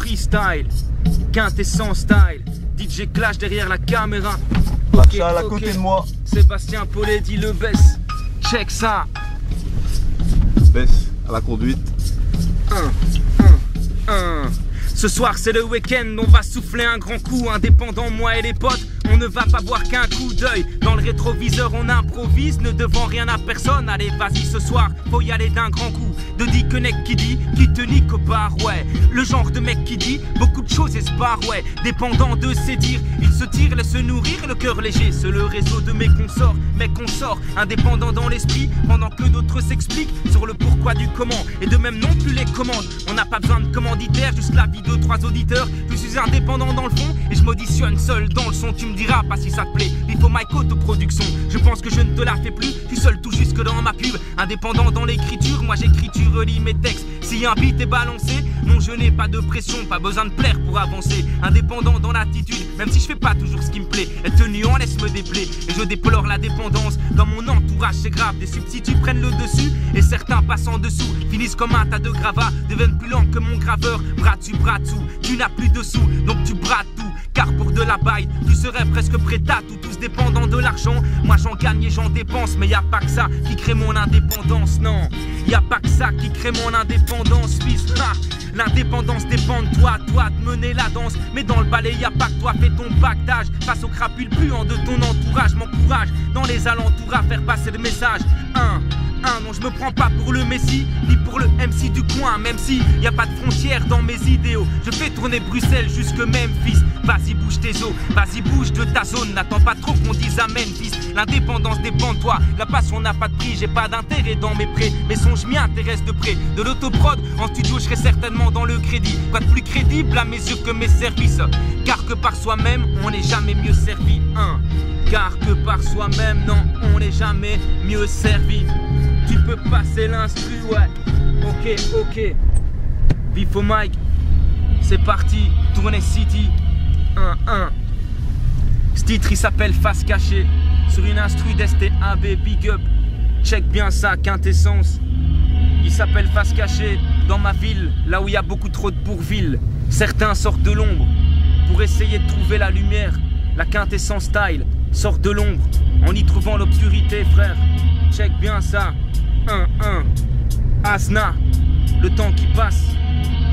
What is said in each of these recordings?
freestyle, quintessence style, DJ Clash derrière la caméra. Marshall à côté de moi. Sébastien Paulet dit le baisse. Check ça. Baisse à la conduite. Ce soir c'est le week-end, on va souffler un grand coup. Indépendant, moi et les potes, on ne va pas boire qu'un coup d'œil. Dans le rétroviseur on improvise, ne devant rien à personne. Allez vas-y ce soir, faut y aller d'un grand coup. De Dick Neck qui dit, qui te nique au bar, ouais. Le genre de mec qui dit, beaucoup de choses et se barre, ouais. Dépendant de ses dires, il se tire, laisse se nourrir, le cœur léger. C'est le réseau de mes consorts, mec on sort. Indépendant dans l'esprit, pendant que d'autres s'expliquent sur le pourquoi du comment. Et de même non plus les commandes, on n'a pas besoin de commanditaire, juste la vie de 3 auditeurs. Je suis indépendant dans le fond et je m'auditionne seul dans le son. Tu me diras pas si ça te plaît, il faut Mike autoproduction. Je pense que je ne te la fais plus, je suis seul tout jusque dans ma pub. Indépendant dans l'écriture, moi j'écris, tu relis mes textes. Si un beat est balancé, non je n'ai pas de pression, pas besoin de plaire pour avancer. Indépendant dans l'attitude, même si je fais pas toujours ce qui me plaît. Et tenu en laisse me déplaire et je déplore la dépendance. Dans mon entourage c'est grave, des substituts prennent le dessus et certains passent en dessous, finissent comme un tas de gravats, deviennent plus lents que mon graveur. Bras dessus, bras dessous, tu n'as plus de sous, donc tu brades tout. Car pour de la baille, tu serais presque prêt à tout, tous dépendants de l'argent. Moi j'en gagne et j'en dépense, mais y a pas que ça qui crée mon indépendance, non. Y a pas que ça qui crée mon indépendance, fils. L'indépendance dépend de toi, de mener la danse. Mais dans le balai y a pas que toi, fais ton pactage. Face aux crapules puants de ton entourage, m'encourage dans les alentours à faire passer le message. Non je me prends pas pour le Messi, ni pour le MC du coin. Même si y a pas de frontières dans mes idéaux, je fais tourner Bruxelles jusque Memphis. Vas-y bouge tes os, vas-y bouge de ta zone. N'attends pas trop qu'on dise amen fils. L'indépendance dépend de toi, la passion n'a pas de prix. J'ai pas d'intérêt dans mes prêts, mes songes m'y intéressent de près. De l'autoprod, en studio je serai certainement dans le crédit. Quoi de plus crédible à mes yeux que mes services. Car que par soi-même, on n'est jamais mieux servi, Car que par soi-même, non, on n'est jamais mieux servi. Tu peux passer l'instru, ouais. Ok. Vifo Mike, c'est parti. Tournée City, 1-1. Ce titre il s'appelle Face Cachée. Sur une instru d'STAB, big up. Check bien ça, quintessence. Il s'appelle Face Cachée. Dans ma ville, là où il y a beaucoup trop de bourvilles, certains sortent de l'ombre pour essayer de trouver la lumière. La quintessence style sort de l'ombre en y trouvant l'obscurité, frère. Check bien ça. 1-1. Asna, le temps qui passe.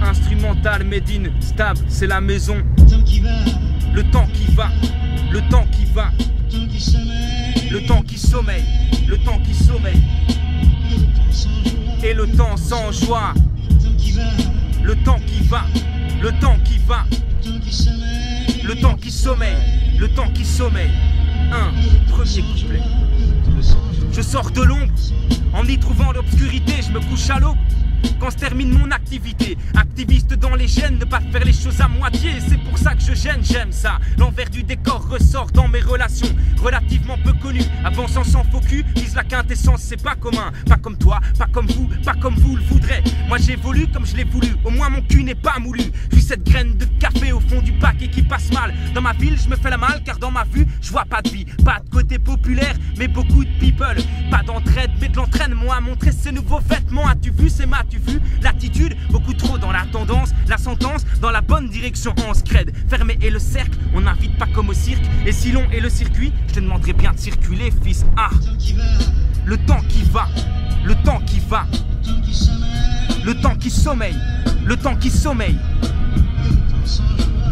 Instrumental, Medine, stable, c'est la maison. Le temps qui va, le temps qui va, le temps qui va, le temps qui sommeille, le temps qui sommeille, et le temps sans joie. Le temps qui va, le temps qui va, le temps qui sommeille, le temps qui sommeille. Premier couplet. Je sors de l'ombre, en y trouvant l'obscurité, je me couche à l'aube. Quand se termine mon activité, activiste dans les gènes, ne pas faire les choses à moitié, c'est pour ça que je gêne, j'aime ça. L'envers du décor ressort dans mes relations, relativement peu connues, avançant sans faux cul, vise la quintessence, c'est pas commun. Pas comme toi, pas comme vous, pas comme vous le voudrez. Moi j'évolue comme je l'ai voulu, au moins mon cul n'est pas moulu. Je suis cette graine de café au fond du paquet qui passe mal. Dans ma ville je me fais la malle, car dans ma vue je vois pas de vie, pas de côté populaire, mais beaucoup de people. Pas d'entraide, mais de l'entraînement à montrer ses nouveaux vêtements. As-tu vu, c'est m'as-tu vu? L'attitude, beaucoup trop dans la tendance, la sentence dans la bonne direction en scred. Fermé est le cercle, on n'invite pas comme au cirque. Et si long est le circuit, je te demanderai bien de circuler, fils. Le temps qui va, le temps qui va, le temps qui sommeille, le temps qui sommeille,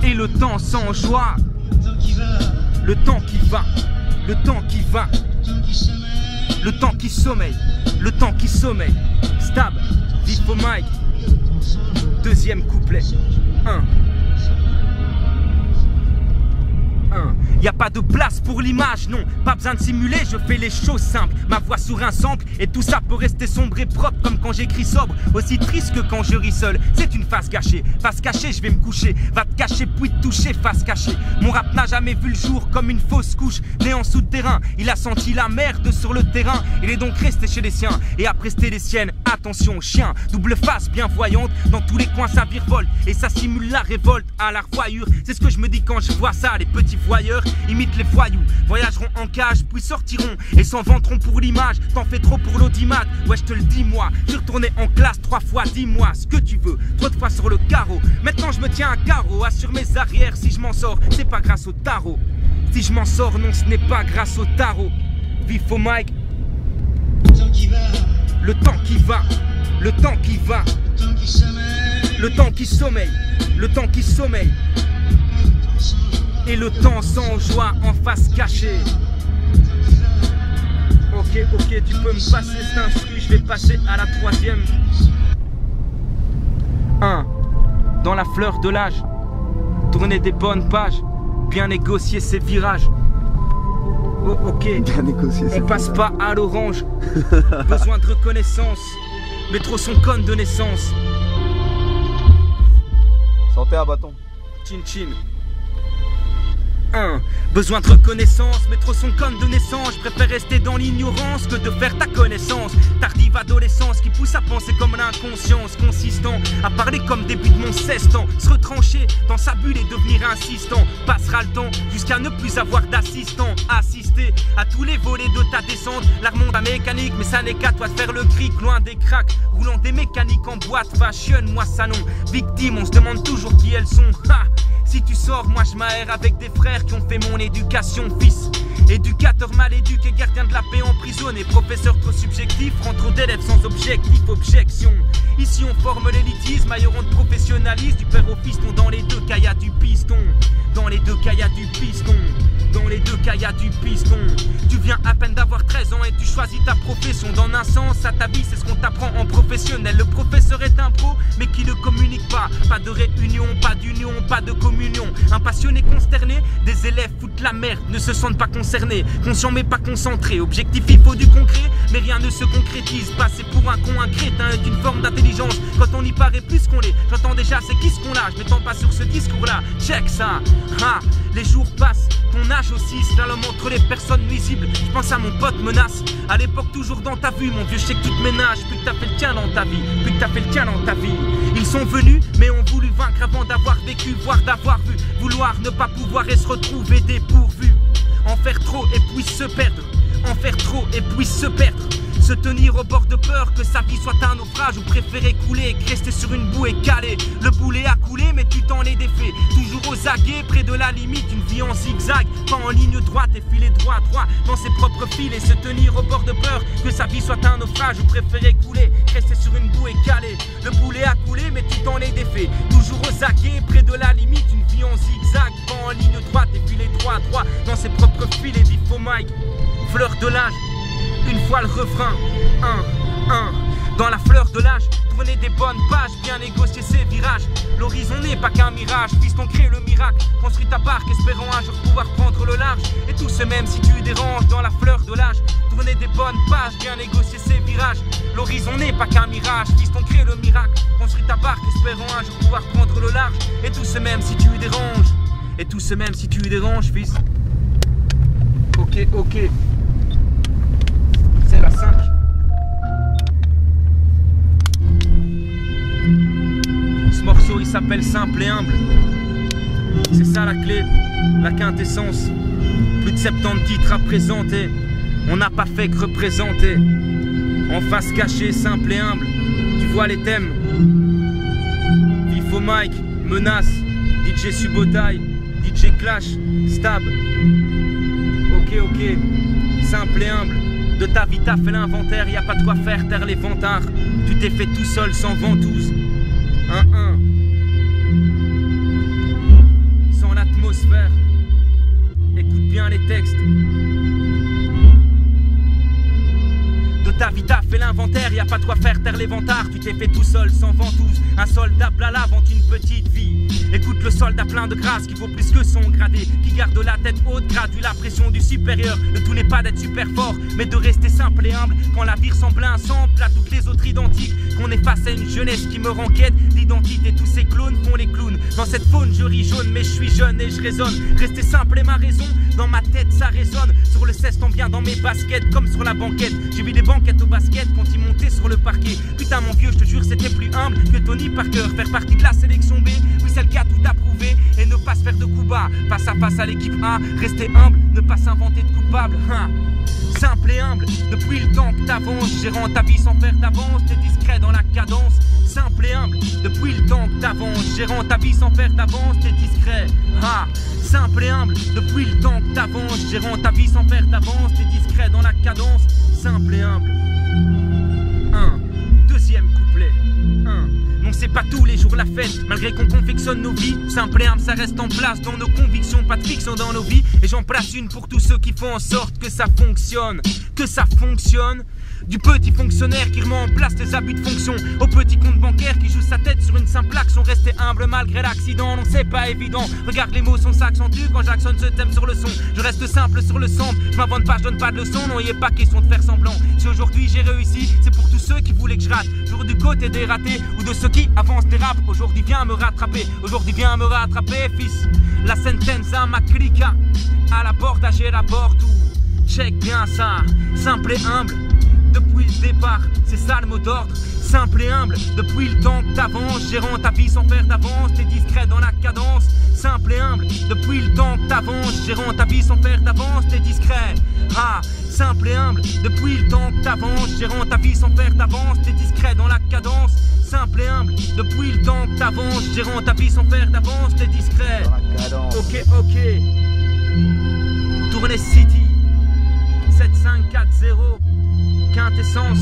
et le temps sans joie. Le temps qui va, le temps qui va, le temps qui sommeille, le temps qui sommeille. Stab, Vifo Mike, deuxième couplet. 1. Y a pas de place pour l'image, non, pas besoin de simuler, je fais les choses simples. Ma voix sur un sample, et tout ça peut rester sombre et propre, comme quand j'écris sobre, aussi triste que quand je ris seul. C'est une face cachée, je vais me coucher. Va te cacher puis te toucher, face cachée. Mon rap n'a jamais vu le jour comme une fausse couche. Né en souterrain, il a senti la merde sur le terrain. Il est donc resté chez les siens, et a presté les siennes attention, chien, double face bien voyante. Dans tous les coins ça virevolte et ça simule la révolte à la revoyure. C'est ce que je me dis quand je vois ça. Les petits voyeurs imitent les voyous, voyageront en cage puis sortiront et s'en vanteront pour l'image. T'en fais trop pour l'audimat, ouais je te le dis moi. J'ai retourné en classe 3 fois, dis-moi ce que tu veux. Trop de fois sur le carreau, maintenant je me tiens à carreau. Assure mes arrières, si je m'en sors, c'est pas grâce au tarot. Si je m'en sors, non ce n'est pas grâce au tarot. Vifo Mike. Le temps qui va, le temps qui va, le temps qui sommeille, le temps qui sommeille, et le temps sans joie en face cachée. Ok, tu peux me passer cet instru, je vais passer à la troisième. 1. Dans la fleur de l'âge, tourner des bonnes pages, bien négocier ses virages. Oh, ok, on passe pas à l'orange. Besoin de reconnaissance, mais trop son conne de naissance. Santé à bâton. Chin chin. 1. Besoin de reconnaissance, mais trop son conne de naissance. Je préfère rester dans l'ignorance que de faire ta connaissance. Tardive adolescence qui pousse à penser comme l'inconscience, consistant à parler comme début de mon 16 ans. Se retrancher dans sa bulle et devenir insistant. Passera le temps jusqu'à ne plus avoir d'assistant. Assister à tous les volets de ta descente. La remonte à mécanique, mais ça n'est qu'à toi de faire le cric. Loin des cracks, roulant des mécaniques en boîte. Fashion, moi ça non. Victime, on se demande toujours qui elles sont. Ha! Si tu sors, moi je m'aère avec des frères qui ont fait mon éducation, fils. Éducateur mal éduqué, gardien de la paix emprisonné. Professeur trop subjectif, rend trop d'élèves sans objectif, objection. Ici on forme l'élitisme, ailleurs on te professionnalise. Du père au fiston, dans les deux cas y'a du piston. Dans les deux cas y'a du piston. Dans les deux cas y'a du piston. Tu viens à peine d'avoir 13 ans et tu choisis ta profession. Dans un sens, à ta vie c'est ce qu'on t'apprend en professionnel. Le professeur est un pro mais qui ne communique pas. Pas de réunion, pas d'union, pas de communion. Un passionné consterné, des élèves foutent la merde, ne se sentent pas concernés. Conscient mais pas concentré, objectif il faut du concret. Mais rien ne se concrétise, passer pour un con, un crétin est une forme d'intelligence. Quand on y paraît plus qu'on l'est, j'entends déjà c'est qui ce qu'on l'a. Je m'étends pas sur ce discours là, check ça. Ah, les jours passent, ton âge aussi, slalom entre les personnes nuisibles. Je pense à mon pote menace, à l'époque toujours dans ta vue. Mon vieux, je sais que tu te ménages, plus que t'as fait le tien dans ta vie, plus que t'as fait le tien dans ta vie. Ils sont venus, mais ont voulu vaincre avant d'avoir vécu, voire d'avoir vu. Vouloir ne pas pouvoir et se retrouver dépourvu. En faire trop et puis se perdre. En faire trop et puis se perdre. Se tenir au bord de peur que sa vie soit un naufrage. Ou préférer couler et rester sur une bouée calée. Le boulet a coulé mais tu t'en es défait. Toujours aux aguets, près de la limite. Une vie en zigzag, pas en ligne droite. Et filer droit dans ses propres fils. Et se tenir au bord de peur que sa vie soit un naufrage. Ou préférer couler, rester sur une bouée calée. Le boulet a coulé mais tu t'en es défait. Toujours aux aguets, près de la limite. Une vie en zigzag, pas en ligne droite. Et filer droit dans ses propres fils. Et Vifo Mike, fleur de l'âge. Une fois le refrain, 1. Dans la fleur de l'âge, tourner des bonnes pages, bien négocier ses virages. L'horizon n'est pas qu'un mirage, fiston crée le miracle. Construis ta barque, espérant un jour pouvoir prendre le large. Et tout ce même si tu déranges dans la fleur de l'âge. Tourner des bonnes pages, bien négocier ses virages. L'horizon n'est pas qu'un mirage, fiston crée le miracle. Construis ta barque, espérant un jour pouvoir prendre le large. Et tout ce même si tu déranges. Et tout ce même si tu déranges, fils. Ok. C'est la 5. Ce morceau il s'appelle Simple et Humble. C'est ça la clé, la quintessence. Plus de 70 titres à présenter. On n'a pas fait que représenter. En face cachée, simple et humble. Tu vois les thèmes. Vifo Mike, Menace, DJ Subotai, DJ Clash, Stab. Ok. Simple et humble. De ta vie t'as fait l'inventaire, y a pas de quoi faire taire les vantards. Tu t'es fait tout seul sans ventouse. 1. Sans l'atmosphère. Écoute bien les textes. De ta vie t'as fait l'inventaire, y a pas de quoi faire taire les vantards. Tu t'es fait tout seul sans ventouse. Un soldat blala vante une petite vie. Écoute le son soldat plein de grâce qui vaut plus que son gradé, qui garde la tête haute, gradue la pression du supérieur. Le tout n'est pas d'être super fort, mais de rester simple et humble. Quand la vie ressemble à un sample à toutes les autres identiques, qu'on est face à une jeunesse qui me rend quête d'identité. Tous ces clones font les clowns. Dans cette faune je ris jaune, mais je suis jeune et je résonne. Rester simple est ma raison, dans ma tête ça résonne. Sur le cesse, on vient dans mes baskets comme sur la banquette. J'ai vu des banquettes au basket quand ils montaient sur le parquet. Putain mon vieux, je te jure c'était plus humble que Tony Parker. Faire partie de la sélection B, oui c'est le cas tout approuvé. Et ne pas se faire de coups bas, face à face à l'équipe A. Rester humble, ne pas s'inventer de coupables, hein. Simple et humble, depuis le temps que t'avances, gérant ta vie sans faire d'avance, t'es discret dans la cadence. Simple et humble, depuis le temps que t'avances, gérant ta vie sans faire d'avance, t'es discret. Ah, simple et humble, depuis le temps que t'avances, gérant ta vie sans faire d'avance, t'es discret dans la cadence. Simple et humble. Deuxième couplet. Non, c'est pas tous les jours la fête, malgré qu'on confectionne nos vies. Simple et humble, ça reste en place dans nos convictions, pas de fiction dans nos vies. Et j'en place une pour tous ceux qui font en sorte que ça fonctionne. Que ça fonctionne. Du petit fonctionnaire qui remet en place les abus de fonction, au petit compte bancaire qui joue sa tête sur une simple action. Rester humble malgré l'accident, non c'est pas évident. Regarde l'émotion s'accentue quand j'actionne ce thème sur le son. Je reste simple sur le sample, je m'invente pas, je donne pas de leçons. Non, y est pas question de faire semblant. Si aujourd'hui j'ai réussi, c'est pour tous ceux qui voulaient que je rate. Toujours du côté des ratés ou de ceux qui avancent des raps. Aujourd'hui viens me rattraper, aujourd'hui viens me rattraper fils. La sentenza ma clica, à l'abordage et la porte où check bien ça, simple et humble. Depuis le départ, c'est ça le mot d'ordre. Simple et humble, depuis le temps que t'avances, gérant ta vie sans faire d'avance, t'es discret dans la cadence. Simple et humble, depuis le temps que t'avances, gérant ta vie sans faire d'avance, t'es discret. Ah, simple et humble, depuis le temps que t'avances, gérant ta vie sans faire d'avance, t'es discret dans la cadence. Simple et humble, depuis le temps que t'avances, gérant ta vie sans faire d'avance, t'es discret. Ok, Tournée City 7540 Quintessence